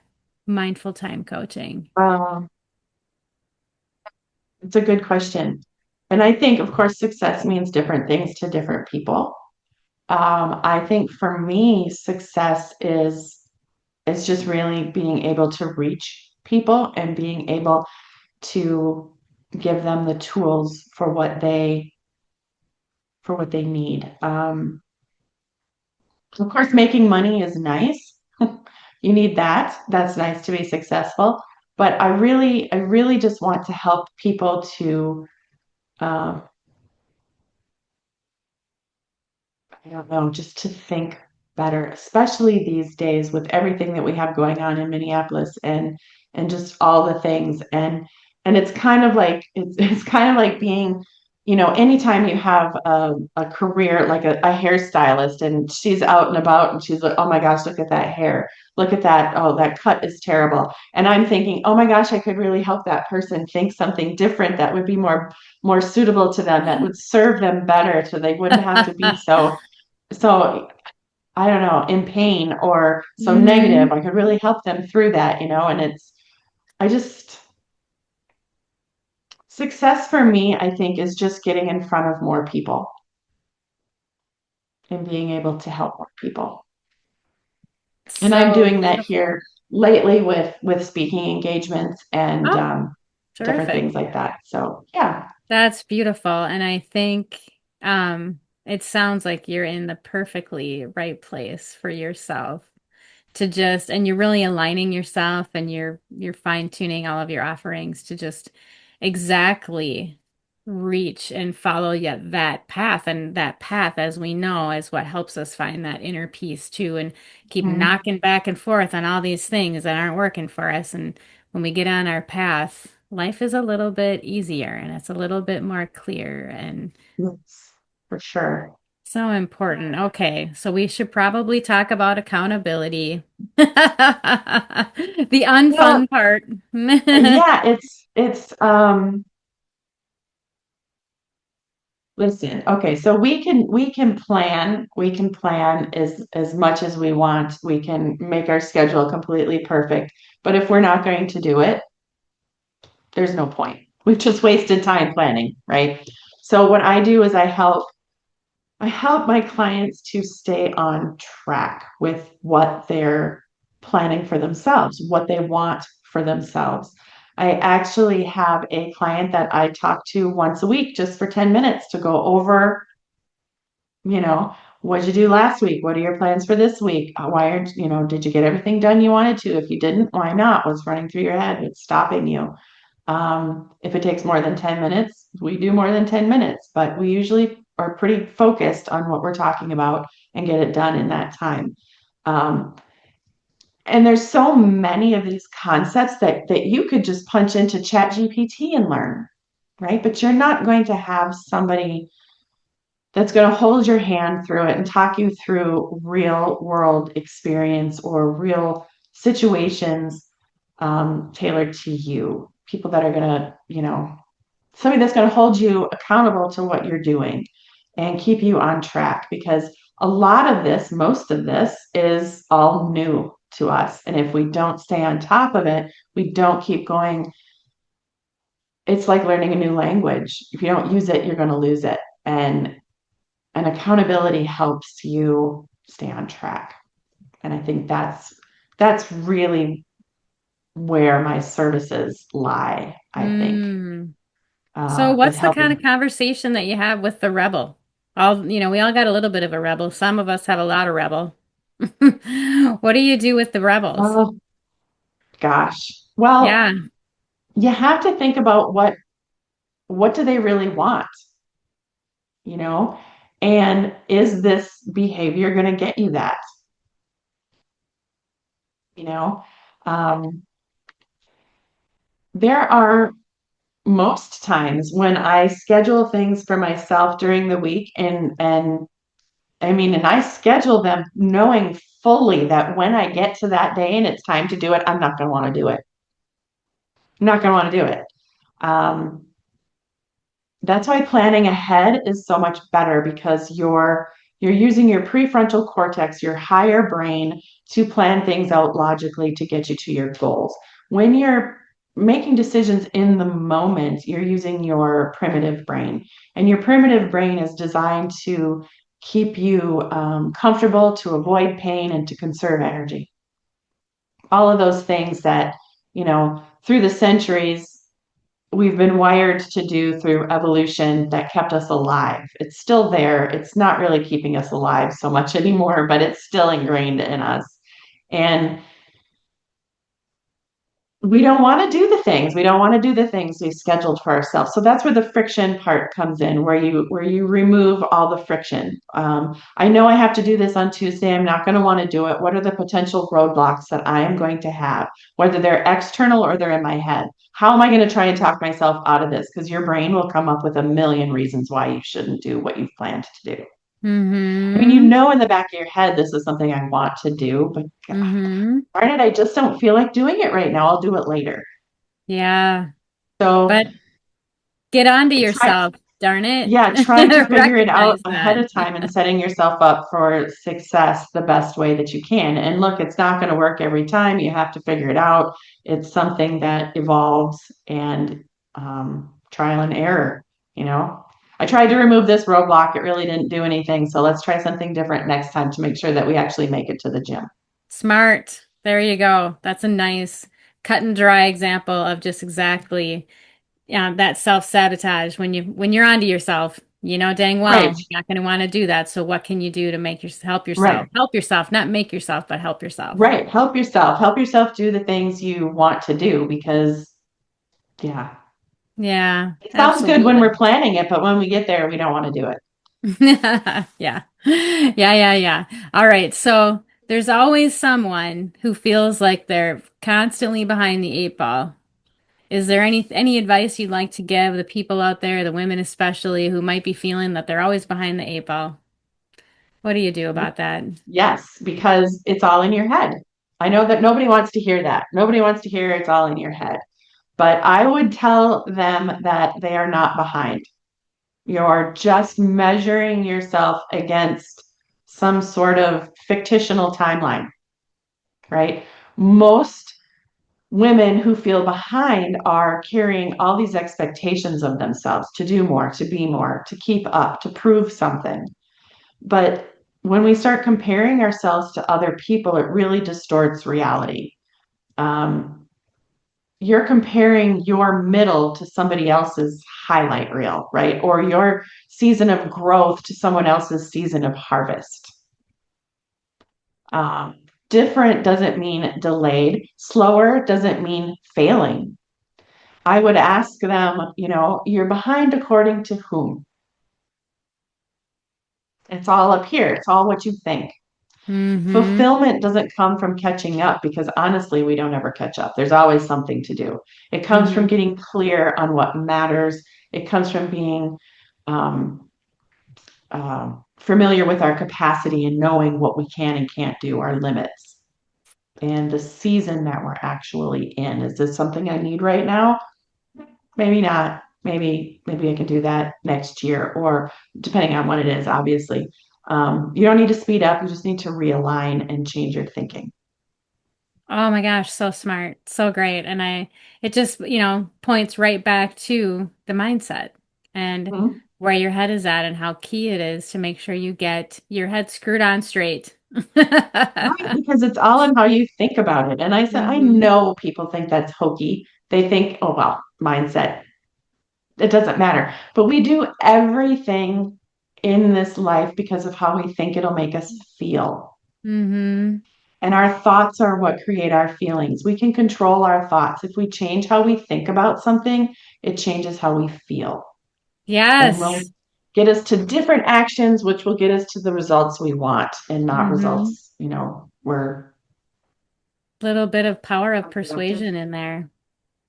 Speaker 1: mindful time coaching?
Speaker 2: Um, it's a good question. And I think, of course, success means different things to different people. I think for me, success is just really being able to reach people and being able to give them the tools for what they need. Of course, making money is nice. You need that. That's nice to be successful. But I really just want to help people to, uh, I don't know, just to think better, especially these days with everything that we have going on in Minneapolis and just all the things. And it's kind of like it's kind of like being, anytime you have a career like a hairstylist and she's out and about and she's like, oh my gosh, look at that hair. Look at that. Oh, that cut is terrible. And I'm thinking, oh my gosh, I could really help that person think something different that would be more suitable to them, that would serve them better so they wouldn't have to be so I don't know, in pain or so negative.
Speaker 1: Hmm.
Speaker 2: I could really help them through that, and I just, success for me, I think, is just getting in front of more people and being able to help more people. And I'm
Speaker 1: So
Speaker 2: doing that
Speaker 1: beautiful.
Speaker 2: here lately with speaking engagements and
Speaker 1: Oh,
Speaker 2: different
Speaker 1: terrific.
Speaker 2: things like that. So yeah.
Speaker 1: That's beautiful. And I think it sounds like you're in the perfectly right place for yourself to just, and you're really aligning yourself and you're fine-tuning all of your offerings to just exactly reach and follow yet that path. And that path, as we know, is what helps us find that inner peace too, and keep
Speaker 2: Mhm.
Speaker 1: knocking back and forth on all these things that aren't working for us. And when we get on our path, life is a little bit easier and it's a little bit more clear and
Speaker 2: Yes, for sure.
Speaker 1: so important. Okay, so we should probably talk about accountability. The
Speaker 2: Well,
Speaker 1: unfun part.
Speaker 2: yeah, it's listen, okay, so we can plan as much as we want. We can make our schedule completely perfect. But if we're not going to do it, there's no point. We've just wasted time planning, right? So what I do is I help my clients to stay on track with what they're planning for themselves, what they want for themselves. I actually have a client that I talk to once a week just for 10 minutes to go over, you know, what did you do last week? What are your plans for this week? Did you get everything done you wanted to? If you didn't, why not? What's running through your head? What's stopping you? If it takes more than 10 minutes, we do more than 10 minutes, but we usually are pretty focused on what we're talking about and get it done in that time. Um, and there's so many of these concepts that you could just punch into ChatGPT and learn, right? But you're not going to have somebody that's going to hold your hand through it and talk you through real world experience or real situations, tailored to you. People that are going to, somebody that's going to hold you accountable to what you're doing and keep you on track, because a lot of this, most of this is all new to us. And if we don't stay on top of it, we don't keep going. It's like learning a new language. If you don't use it, you're going to lose it. And accountability helps you stay on track. And And I think that's really where my services lie, I think,
Speaker 1: Mm. So
Speaker 2: is
Speaker 1: what's the kind
Speaker 2: helping.
Speaker 1: of conversation that you have with the rebel? We all got a little bit of a rebel. Some of us have a lot of rebel. What do you do with the rebels?
Speaker 2: Oh gosh. Well,
Speaker 1: Yeah.
Speaker 2: you have to think about what do they really want, you know? And is this behavior going to get you that, you know? Um, there are most times when I schedule things for myself during the week and I mean, and I schedule them knowing fully that when I get to that day and it's time to do it, I'm not going to want to do it. I'm not going to want to do it. Um, that's why planning ahead is so much better because you're using your prefrontal cortex, your higher brain, to plan things out logically to get you to your goals. When you're making decisions in the moment, you're using your primitive brain, and your primitive brain is designed to keep you comfortable, to avoid pain, and to conserve energy. All of those things that, through the centuries we've been wired to do through evolution that kept us alive. It's still there. It's not really keeping us alive so much anymore, but it's still ingrained in us. And we don't want to do the things. We don't want to do the things we scheduled for ourselves. So that's where the friction part comes in, where you remove all the friction. I know I have to do this on Tuesday. I'm not going to want to do it. What are the potential roadblocks that I am going to have, whether they're external or they're in my head? How am I going to try and talk myself out of this? Because your brain will come up with a million reasons why you shouldn't do what you've planned to do. I mean,
Speaker 1: Mm-hmm.
Speaker 2: in the back of your head, this is something I want to do, but
Speaker 1: Mm-hmm.
Speaker 2: darn it, I just don't feel like doing it right now. I'll do it later.
Speaker 1: Yeah.
Speaker 2: So
Speaker 1: But get on to
Speaker 2: try,
Speaker 1: yourself, darn it.
Speaker 2: yeah, trying to figure it out
Speaker 1: Recognize
Speaker 2: ahead
Speaker 1: that.
Speaker 2: of time and setting yourself up for success the best way that you can. And look, it's not going to work every time. You have to figure it out. It's something that evolves and trial and error, you know. I tried to remove this roadblock. It really didn't do anything. So let's try something different next time to make sure that we actually make it to the gym.
Speaker 1: Smart. There you go. That's a nice cut and dry example of just exactly that self-sabotage when you're onto yourself. You know dang
Speaker 2: Right,
Speaker 1: well you're not going to want to do that. So what can you do to make your help
Speaker 2: right.
Speaker 1: yourself? Help yourself, not make yourself, but help yourself.
Speaker 2: Right. Help yourself. Help yourself do the things you want to do because, yeah,
Speaker 1: Yeah,
Speaker 2: it sounds good when we're
Speaker 1: absolutely.
Speaker 2: planning it, but when we get there, we don't want to do it.
Speaker 1: Yeah. Yeah, yeah. All right. So there's always someone who feels like they're constantly behind the eight ball. Is there any advice you'd like to give the people out there, the women especially, who might be feeling that they're always behind the eight ball? What do you do about that?
Speaker 2: Yes, because it's all in your head. I know that nobody wants to hear that. Nobody wants to hear it's all in your head. But I would tell them that they are not behind. You're just measuring yourself against some sort of fictional timeline, right? Most women who feel behind are carrying all these expectations of themselves to do more, to be more, to keep up, to prove something. But when we start comparing ourselves to other people, it really distorts reality. Um, you're comparing your middle to somebody else's highlight reel, right? Or your season of growth to someone else's season of harvest. Um, Different doesn't mean delayed, slower doesn't mean failing. I would ask them, you're behind according to whom? It's all up here. It's all what you think.
Speaker 1: Mm-hmm.
Speaker 2: Fulfillment doesn't come from catching up because honestly, we don't ever catch up. There's always something to do. It comes from
Speaker 1: Mm-hmm.
Speaker 2: getting clear on what matters. It comes from being um, familiar with our capacity and knowing what we can and can't do, our limits, and the season that we're actually in. Is this something I need right now? Maybe not. Maybe I can do that next year, or depending on what it is, obviously. You don't need to speed up. You just need to realign and change your thinking.
Speaker 1: Oh my gosh, so smart. So great. And it just, points right back to the mindset and
Speaker 2: Mhm.
Speaker 1: where your head is at and how key it is to make sure you get your head screwed on straight.
Speaker 2: Right, because because it's all in how you think about it. And I said, I
Speaker 1: Mm-hmm.
Speaker 2: know people think that's hokey. They think, oh, well, mindset, it doesn't matter. But we do everything in this life because of how we think it'll make us feel.
Speaker 1: Mm-hmm.
Speaker 2: And our thoughts are what create our feelings. We can control our thoughts. If we change how we think about something, it changes how we feel. And will
Speaker 1: Yes.
Speaker 2: get us to different actions, which will get us to the results we want and not
Speaker 1: Mm-hmm.
Speaker 2: results, we're
Speaker 1: Little bit of power of
Speaker 2: unproductive.
Speaker 1: persuasion in there.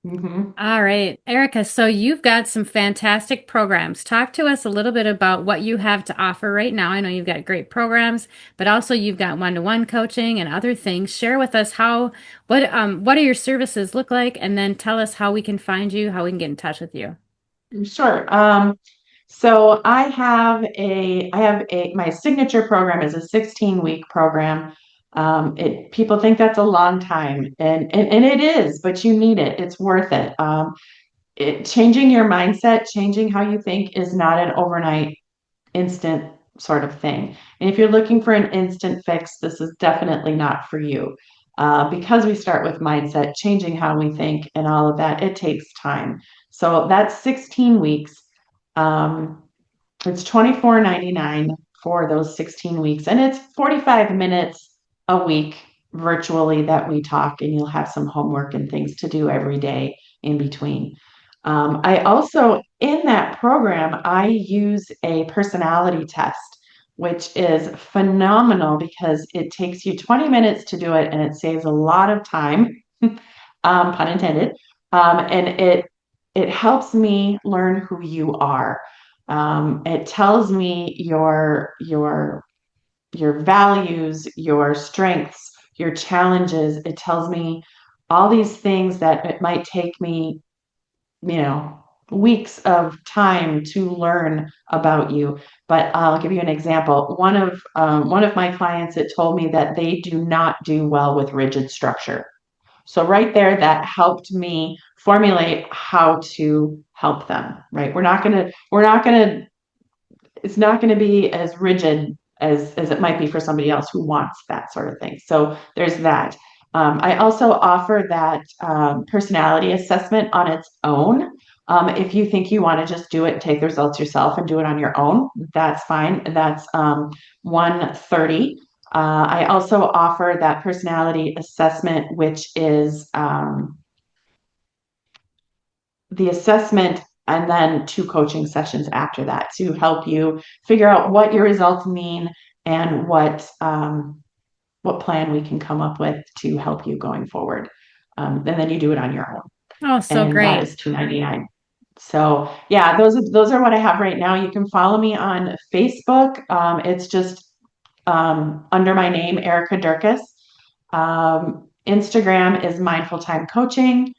Speaker 2: Hmm.
Speaker 1: All right, Erica, so you've got some fantastic programs. Talk to us a little bit about what you have to offer right now. I know you've got great programs, but also you've got one-to-one coaching and other things. Share with us what do your services look like, and then tell us how we can find you, how we can get in touch with you.
Speaker 2: Sure. So my signature program is a 16-week program. People think that's a long time, and it is, but you need it. It's worth it. Changing your mindset, changing how you think is not an overnight instant sort of thing. And if you're looking for an instant fix, this is definitely not for you. Because we start with mindset, changing how we think, and all of that, it takes time. So that's 16 weeks. Um, it's $24.99 for those 16 weeks, and it's 45 minutes a week virtually that we talk, and you'll have some homework and things to do every day in between. I also, in that program, I use a personality test, which is phenomenal because it takes you 20 minutes to do it and it saves a lot of time, pun intended. And it helps me learn who you are. It tells me your values, your strengths, your challenges. It tells me all these things that it might take me, you know, weeks of time to learn about you. But I'll give you an example. One of my clients, it told me that they do not do well with rigid structure. So right there, that helped me formulate how to help them, right? It's not going to be as rigid as it might be for somebody else who wants that sort of thing. So there's that. I also offer that personality assessment on its own. If you think you want to just do it and take the results yourself and do it on your own, that's fine. That's 130. I also offer that personality assessment, which is the assessment and then 2 coaching sessions after that to help you figure out what your results mean and what plan we can come up with to help you going forward. And then you do it on your own,
Speaker 1: Oh, so
Speaker 2: and that
Speaker 1: great.
Speaker 2: is $299. So yeah, those are what I have right now. You can follow me on Facebook. It's just under my name, Erica Dirkes. Instagram is Mindful Time Coaching.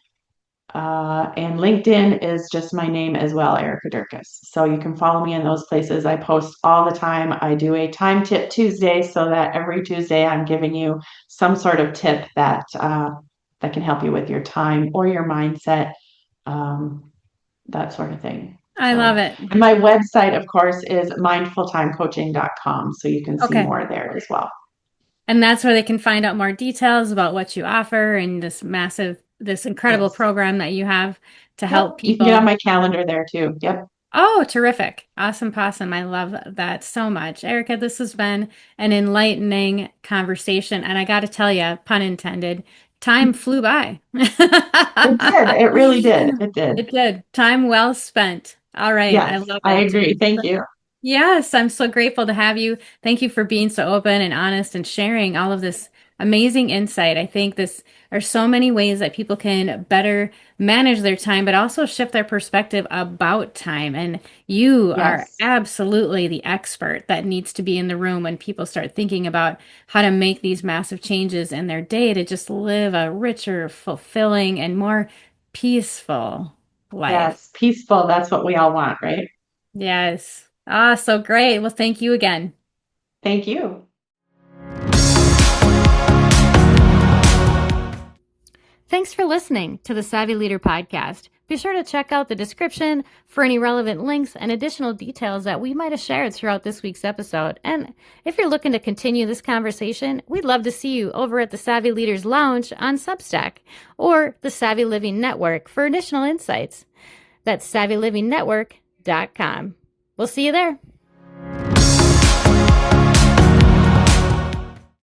Speaker 2: And LinkedIn is just my name as well, Erica Dirkes. So you can follow me in those places. I post all the time. I do a time tip Tuesday so that every Tuesday I'm giving you some sort of tip that can help you with your time or your mindset, that sort of thing.
Speaker 1: I love
Speaker 2: So,
Speaker 1: it.
Speaker 2: and my website, of course, is mindfultimecoaching.com. So you can see
Speaker 1: Okay.
Speaker 2: more there as well.
Speaker 1: And that's where they can find out more details about what you offer and this incredible
Speaker 2: Yes.
Speaker 1: program that you have to help
Speaker 2: Yep. You can get on
Speaker 1: people.
Speaker 2: my calendar there too. Yep.
Speaker 1: Oh, terrific. Awesome possum. I love that so much. Erica, this has been an enlightening conversation. And I got to tell you, pun intended, time flew by.
Speaker 2: It did. It really did. It did.
Speaker 1: It did. Time well spent. All right. I
Speaker 2: Yes,
Speaker 1: love
Speaker 2: I
Speaker 1: it.
Speaker 2: agree. Thank you.
Speaker 1: Yes, I'm so grateful to have you. Thank you for being so open and honest and sharing all of this amazing insight. I think this are so many ways that people can better manage their time, but also shift their perspective about time. And you are
Speaker 2: Yes,
Speaker 1: absolutely the expert that needs to be in the room when people start thinking about how to make these massive changes in their day to just live a richer, fulfilling, and more peaceful life.
Speaker 2: yes. Peaceful. That's what we all want, right?
Speaker 1: Yes. Ah, so great. Well, thank you again.
Speaker 2: Thank you.
Speaker 1: Thanks Thanks for listening to the Savvy Leader Podcast. Be sure to check out the description for any relevant links and additional details that we might have shared throughout this week's episode. And if you're looking to continue this conversation, we'd love to see you over at the Savvy Leaders Lounge on Substack or the Savvy Living Network for additional insights. That's savvylivingnetwork.com. We'll see you there.